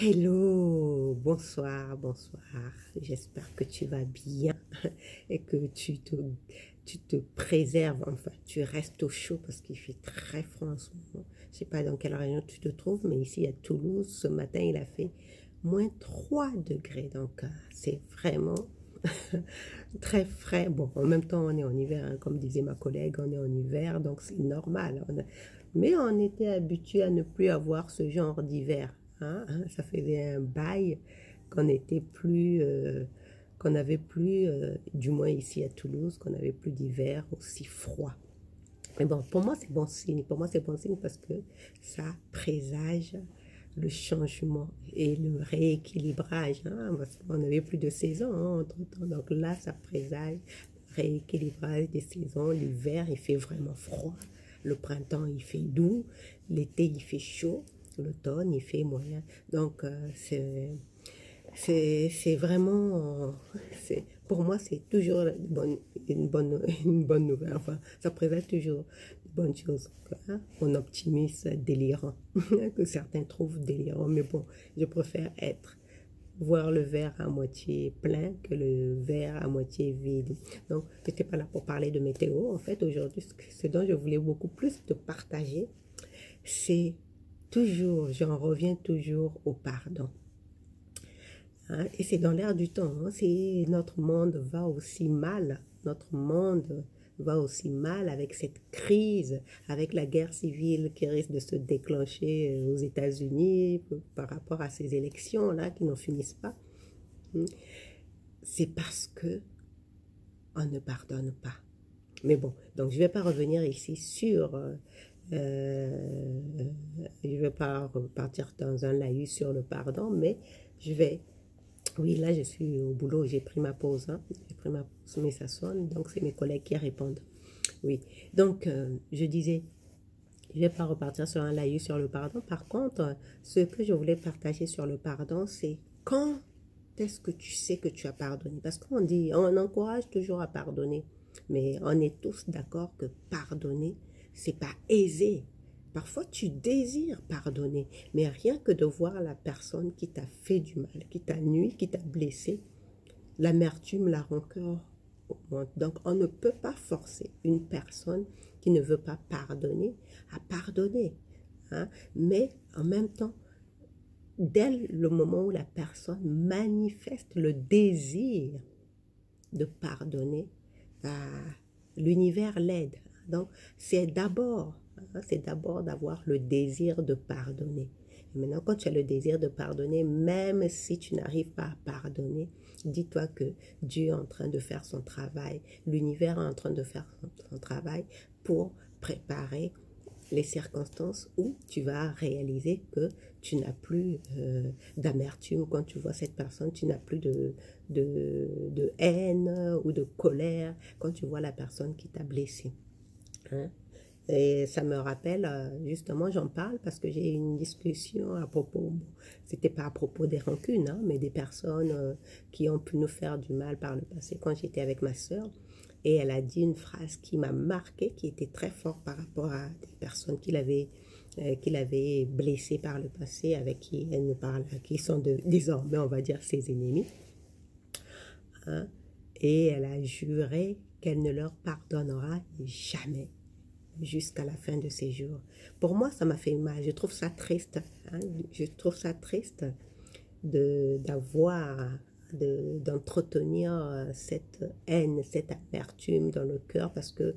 Hello, bonsoir, bonsoir. J'espère que tu vas bien et que tu te préserves, enfin, tu restes au chaud parce qu'il fait très froid en ce moment. Je ne sais pas dans quelle région tu te trouves, mais ici à Toulouse, ce matin, il a fait -3 degrés. Donc, c'est vraiment très frais. Bon, en même temps, on est en hiver, hein, comme disait ma collègue, on est en hiver, donc c'est normal. Mais on était habitué à ne plus avoir ce genre d'hiver. Ça faisait un bail qu'on était plus, qu'on n'avait plus, du moins ici à Toulouse, qu'on n'avait plus d'hiver aussi froid. Mais bon, pour moi, c'est bon signe. Pour moi, c'est bon signe parce que ça présage le changement et le rééquilibrage. Parce qu'on n'avait plus de saison entre-temps. Donc là, ça présage le rééquilibrage des saisons. L'hiver, il fait vraiment froid. Le printemps, il fait doux. L'été, il fait chaud. L'automne, il fait moyen. Donc, c'est vraiment, pour moi, c'est toujours une bonne nouvelle. Enfin, ça présente toujours de bonnes choses. Mon optimisme délirant, que certains trouvent délirant. Mais bon, je préfère voir le verre à moitié plein que le verre à moitié vide. Donc, je n'étais pas là pour parler de météo. En fait, aujourd'hui, ce dont je voulais beaucoup plus te partager, c'est toujours, j'en reviens toujours au pardon. Et c'est dans l'air du temps. Notre monde va aussi mal. Notre monde va aussi mal avec cette crise, avec la guerre civile qui risque de se déclencher aux États-Unis par rapport à ces élections-là qui n'en finissent pas. C'est parce que on ne pardonne pas. Mais bon, donc je ne vais pas revenir ici sur... je ne vais pas repartir dans un laïus sur le pardon, mais je vais... Oui, là, je suis au boulot, j'ai pris ma pause. J'ai pris ma pause, mais ça sonne, donc c'est mes collègues qui répondent. Oui, donc je disais, je ne vais pas repartir sur un laïus sur le pardon. Par contre, ce que je voulais partager sur le pardon, c'est quand est-ce que tu sais que tu as pardonné? Parce qu'on dit, on encourage toujours à pardonner, mais on est tous d'accord que pardonner, c'est pas aisé. Parfois, tu désires pardonner, mais rien que de voir la personne qui t'a fait du mal, qui t'a nui, qui t'a blessé, l'amertume, la rancœur augmente. Donc, on ne peut pas forcer une personne qui ne veut pas pardonner à pardonner. Mais en même temps, dès le moment où la personne manifeste le désir de pardonner, l'univers l'aide. Donc, c'est d'abord d'avoir le désir de pardonner. Et maintenant, quand tu as le désir de pardonner, même si tu n'arrives pas à pardonner, dis-toi que Dieu est en train de faire son travail, l'univers est en train de faire son travail pour préparer les circonstances où tu vas réaliser que tu n'as plus d'amertume quand tu vois cette personne, tu n'as plus de haine ou de colère quand tu vois la personne qui t'a blessé. Et ça me rappelle, justement, j'en parle parce que j'ai eu une discussion à propos, bon, c'était pas à propos des rancunes, mais des personnes qui ont pu nous faire du mal par le passé quand j'étais avec ma sœur. Et elle a dit une phrase qui m'a marquée, qui était très forte par rapport à des personnes qu'il avait blessées par le passé, avec qui elle nous parle, qui sont désormais, on va dire, ses ennemis. Et elle a juré qu'elle ne leur pardonnera jamais jusqu'à la fin de ses jours. Pour moi, ça m'a fait mal. Je trouve ça triste. Je trouve ça triste d'entretenir cette haine, cette amertume dans le cœur parce que,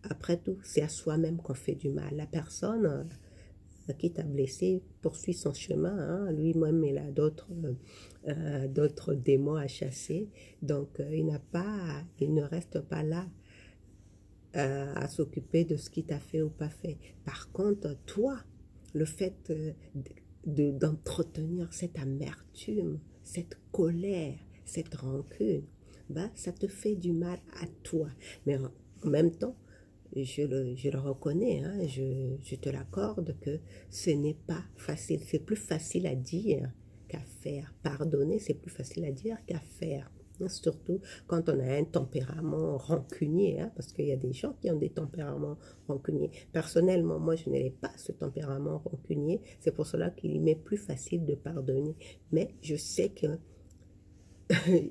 après tout, c'est à soi-même qu'on fait du mal. La personne qui t'a blessé poursuit son chemin. Lui-même, il a d'autres démons à chasser. Donc, il ne reste pas là à s'occuper de ce qui t'a fait ou pas fait. Par contre, toi, le fait d'entretenir cette amertume, cette colère, cette rancune, ça te fait du mal à toi. Mais en même temps, je le reconnais, je te l'accorde que ce n'est pas facile. C'est plus facile à dire qu'à faire. Pardonner, c'est plus facile à dire qu'à faire. Surtout quand on a un tempérament rancunier, hein, parce qu'il y a des gens qui ont des tempéraments rancuniers. Personnellement, moi, je n'ai pas ce tempérament rancunier. C'est pour cela qu'il m'est plus facile de pardonner. Mais je sais que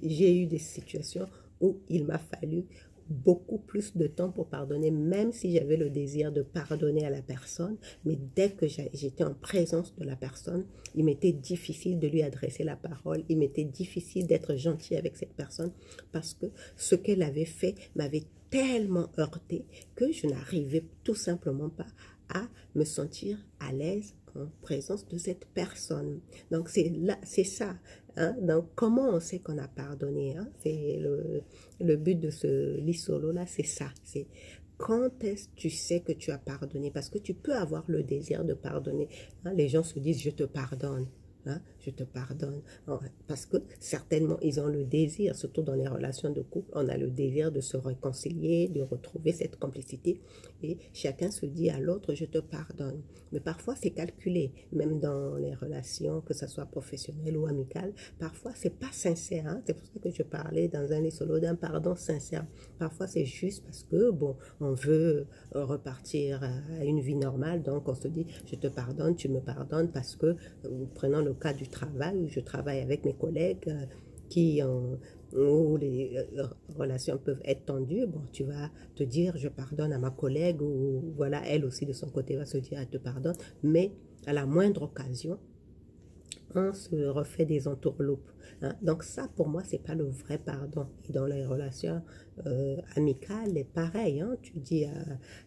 j'ai eu des situations où il m'a fallu beaucoup plus de temps pour pardonner, même si j'avais le désir de pardonner à la personne. Mais dès que j'étais en présence de la personne, il m'était difficile de lui adresser la parole. Il m'était difficile d'être gentil avec cette personne parce que ce qu'elle avait fait m'avait tellement heurté que je n'arrivais tout simplement pas à me sentir à l'aise en présence de cette personne. Donc c'est ça. Hein? Donc comment on sait qu'on a pardonné, hein? C'est le but de ce lit solo là, c'est ça. C'est quand est-ce que tu sais que tu as pardonné? Parce que tu peux avoir le désir de pardonner. Hein? Les gens se disent je te pardonne. Hein, je te pardonne. Parce que certainement, ils ont le désir, surtout dans les relations de couple, on a le désir de se réconcilier, de retrouver cette complicité. Et chacun se dit à l'autre, je te pardonne. Mais parfois, c'est calculé, même dans les relations, que ce soit professionnelles ou amicales. Parfois, c'est pas sincère. Hein? C'est pour ça que je parlais dans un solo d'un pardon sincère. Parfois, c'est juste parce que, bon, on veut repartir à une vie normale. Donc, on se dit, je te pardonne, tu me pardonnes parce que, prenons le cas du travail, où je travaille avec mes collègues où les relations peuvent être tendues, bon, tu vas te dire je pardonne à ma collègue, ou voilà, elle aussi de son côté va se dire elle te pardonne, mais à la moindre occasion, on se refait des entourloupes. Hein. Donc ça, pour moi, c'est pas le vrai pardon. Et dans les relations amicales, c'est pareil. Hein. Tu dis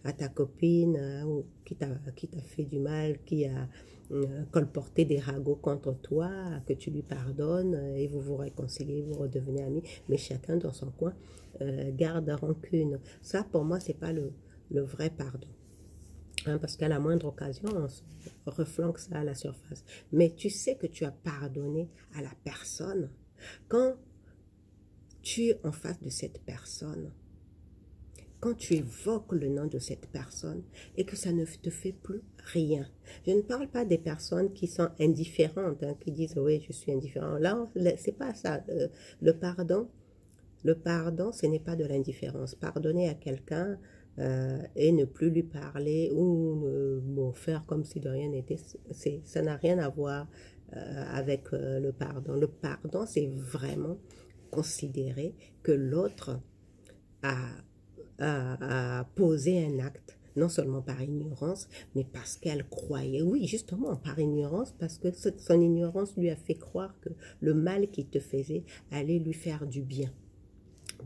à ta copine ou qui t'a fait du mal, qui a colporté des ragots contre toi, que tu lui pardonnes et vous vous réconciliez, vous redevenez amis. Mais chacun dans son coin garde rancune. Ça, pour moi, c'est pas le vrai pardon. Hein, parce qu'à la moindre occasion, on se reflanque ça à la surface. Mais tu sais que tu as pardonné à la personne quand tu es en face de cette personne, quand tu évoques le nom de cette personne et que ça ne te fait plus rien. Je ne parle pas des personnes qui sont indifférentes, hein, qui disent « oui, je suis indifférent ». Là, c'est pas ça. Le pardon, ce n'est pas de l'indifférence. Pardonner à quelqu'un et ne plus lui parler ou faire comme si de rien n'était, ça n'a rien à voir avec le pardon. Le pardon, c'est vraiment considérer que l'autre a posé un acte, non seulement par ignorance, mais parce qu'elle croyait, oui, justement, par ignorance, parce que son ignorance lui a fait croire que le mal qu'il te faisait allait lui faire du bien.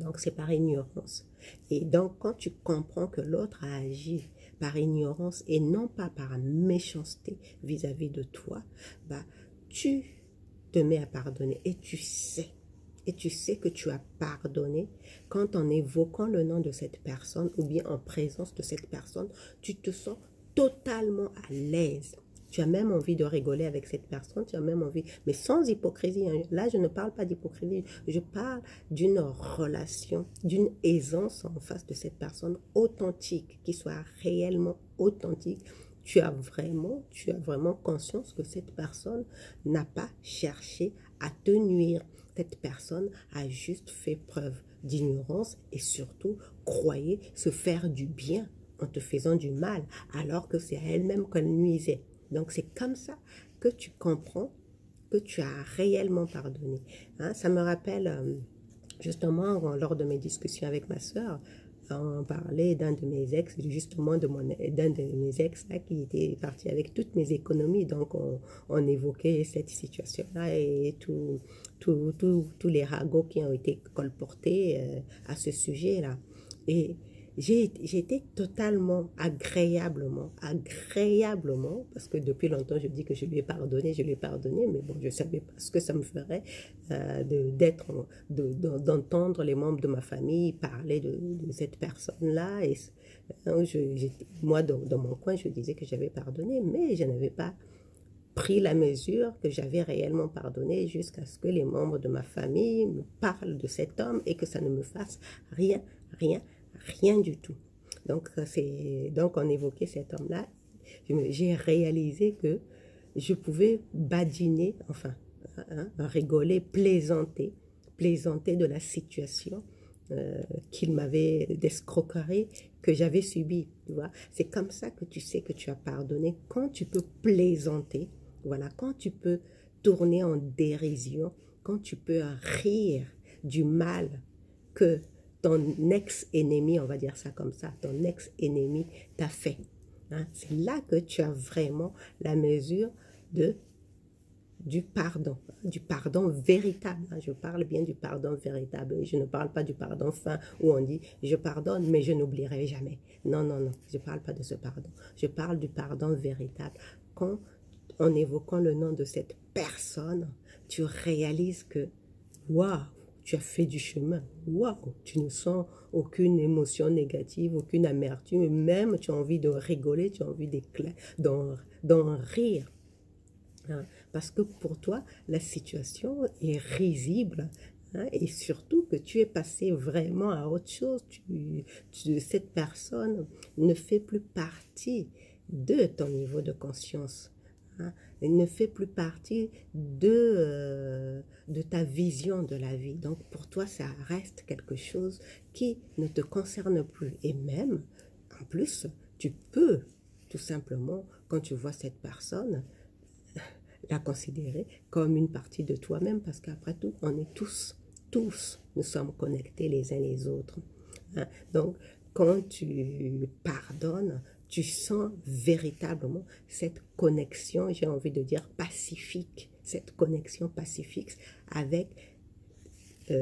Donc, c'est par ignorance. Et donc, quand tu comprends que l'autre a agi par ignorance et non pas par méchanceté vis-à-vis de toi, bah, tu te mets à pardonner et tu sais. Et tu sais que tu as pardonné quand en évoquant le nom de cette personne ou bien en présence de cette personne, tu te sens totalement à l'aise. Tu as même envie de rigoler avec cette personne, tu as même envie, mais sans hypocrisie. Hein. Là, je ne parle pas d'hypocrisie, je parle d'une relation, d'une aisance en face de cette personne authentique, qui soit réellement authentique. Tu as vraiment conscience que cette personne n'a pas cherché à te nuire. Cette personne a juste fait preuve d'ignorance et surtout croyait se faire du bien en te faisant du mal, alors que c'est à elle-même qu'elle nuisait. Donc, c'est comme ça que tu comprends que tu as réellement pardonné. Hein, ça me rappelle, justement, lors de mes discussions avec ma soeur, on parlait d'un de mes ex, justement d'un de mes ex là, qui était parti avec toutes mes économies. Donc, on évoquait cette situation-là et tous les ragots qui ont été colportés à ce sujet-là. Et j'ai été totalement, agréablement, parce que depuis longtemps, je dis que je lui ai pardonné, mais bon, je ne savais pas ce que ça me ferait d'entendre les membres de ma famille parler de cette personne-là. Et moi, dans mon coin, je disais que j'avais pardonné, mais je n'avais pas pris la mesure que j'avais réellement pardonné jusqu'à ce que les membres de ma famille me parlent de cet homme et que ça ne me fasse rien du tout. Donc, on évoquait cet homme-là. J'ai réalisé que je pouvais badiner, enfin, rigoler, plaisanter, plaisanté de la situation qu'il m'avait d'escroquerie que j'avais subie, tu vois. C'est comme ça que tu sais que tu as pardonné, quand tu peux plaisanter, voilà, quand tu peux tourner en dérision, quand tu peux rire du mal que ton ex-ennemi, on va dire ça comme ça, ton ex-ennemi t'a fait. Hein? C'est là que tu as vraiment la mesure du pardon véritable. Je parle bien du pardon véritable. Je ne parle pas du pardon fin où on dit je pardonne mais je n'oublierai jamais. Non, non, non, je ne parle pas de ce pardon. Je parle du pardon véritable. Quand, en évoquant le nom de cette personne, tu réalises que, waouh, tu as fait du chemin. Waouh, tu ne sens aucune émotion négative, aucune amertume. Et même, tu as envie de rigoler, tu as envie d'en rire. Hein, parce que pour toi, la situation est risible. Hein, et surtout que tu es passé vraiment à autre chose. Cette personne ne fait plus partie de ton niveau de conscience. Hein, elle ne fait plus partie de ta vision de la vie. Donc pour toi, ça reste quelque chose qui ne te concerne plus. Et même, en plus, tu peux tout simplement, quand tu vois cette personne, la considérer comme une partie de toi-même, parce qu'après tout, on est tous, nous sommes connectés les uns les autres. Hein? Donc, quand tu pardonnes, tu sens véritablement cette connexion, j'ai envie de dire pacifique, cette connexion pacifique avec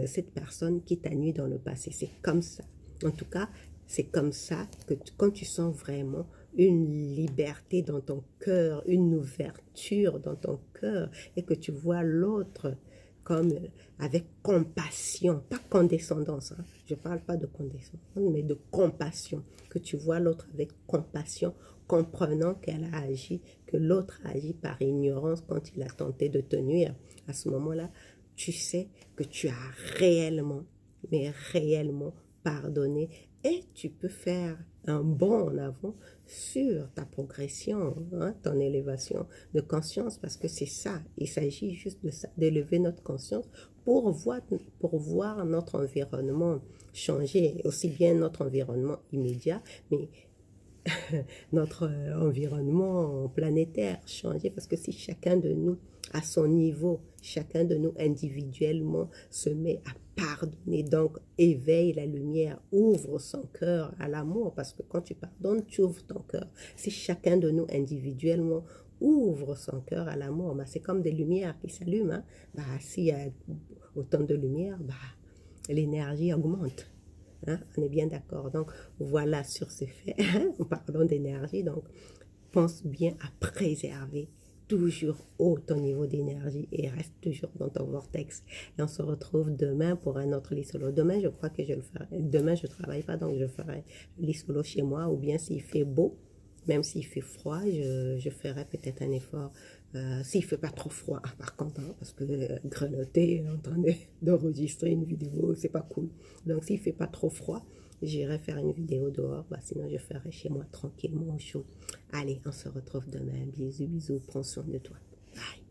cette personne qui t'a nuit dans le passé. C'est comme ça. En tout cas, c'est comme ça que quand tu sens vraiment une liberté dans ton cœur, une ouverture dans ton cœur, et que tu vois l'autre comme avec compassion, pas condescendance, hein. Je ne parle pas de condescendance, mais de compassion, que tu vois l'autre avec compassion, comprenant qu'elle a agi, que l'autre a agi par ignorance quand il a tenté de te nuire. À ce moment-là, tu sais que tu as réellement, mais réellement pardonné, et tu peux faire un bond en avant sur ta progression, hein, ton élévation de conscience, parce que c'est ça, il s'agit juste de ça, d'élever notre conscience pour voir notre environnement changer, aussi bien notre environnement immédiat, mais notre environnement planétaire changer, parce que si chacun de nous, à son niveau, chacun de nous individuellement se met à pardonner, donc éveille la lumière, ouvre son cœur à l'amour, parce que quand tu pardonnes, tu ouvres ton cœur. Si chacun de nous individuellement ouvre son cœur à l'amour, bah, c'est comme des lumières qui s'allument. Hein? Bah, s'il y a autant de lumière, bah, l'énergie augmente. Hein? On est bien d'accord. Donc, voilà sur ce fait. En parlant d'énergie, donc, pense bien à préserver toujours haut ton niveau d'énergie et reste toujours dans ton vortex. Et on se retrouve demain pour un autre lit solo. Demain, je crois que je le ferai. Demain, je ne travaille pas, donc je ferai lit solo chez moi, ou bien s'il fait beau, même s'il fait froid, je ferai peut-être un effort. S'il ne fait pas trop froid, par contre, hein, parce que grelotter en train d'enregistrer une vidéo, c'est pas cool. Donc, s'il ne fait pas trop froid, j'irai faire une vidéo dehors. Bah, sinon, je ferai chez moi tranquillement au chaud. Allez, on se retrouve demain. Bisous, bisous. Prends soin de toi. Bye.